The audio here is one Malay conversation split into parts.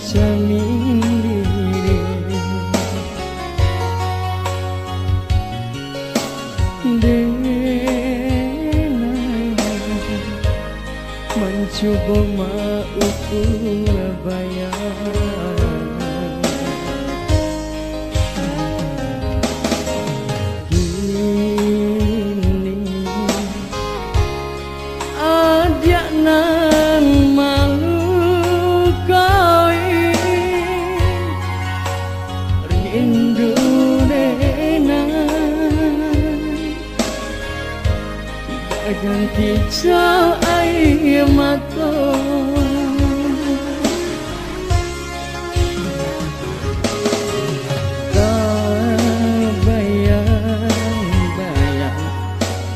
cemiri mencoba mauku bayar ini adik nan malu koi rindu ganti cahaya mata tak bayang-bayang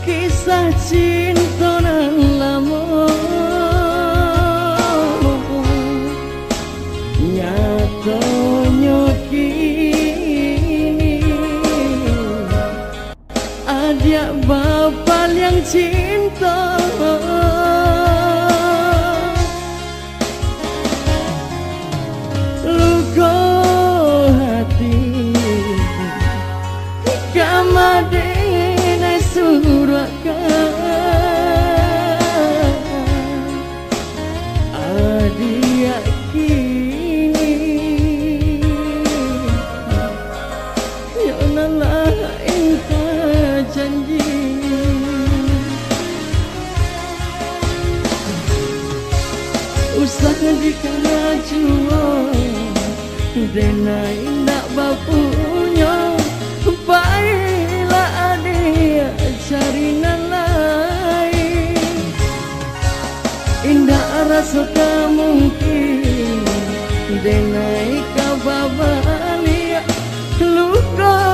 kisah cinta nan lama nyatanya kini adik bapak yang cinta luka hati kamadena surakan adik kini ya nalah engkau janji usah dikala jua dena indak bapunya baiklah adik cari nan lain indak rasa tak mungkin dena ika babali luka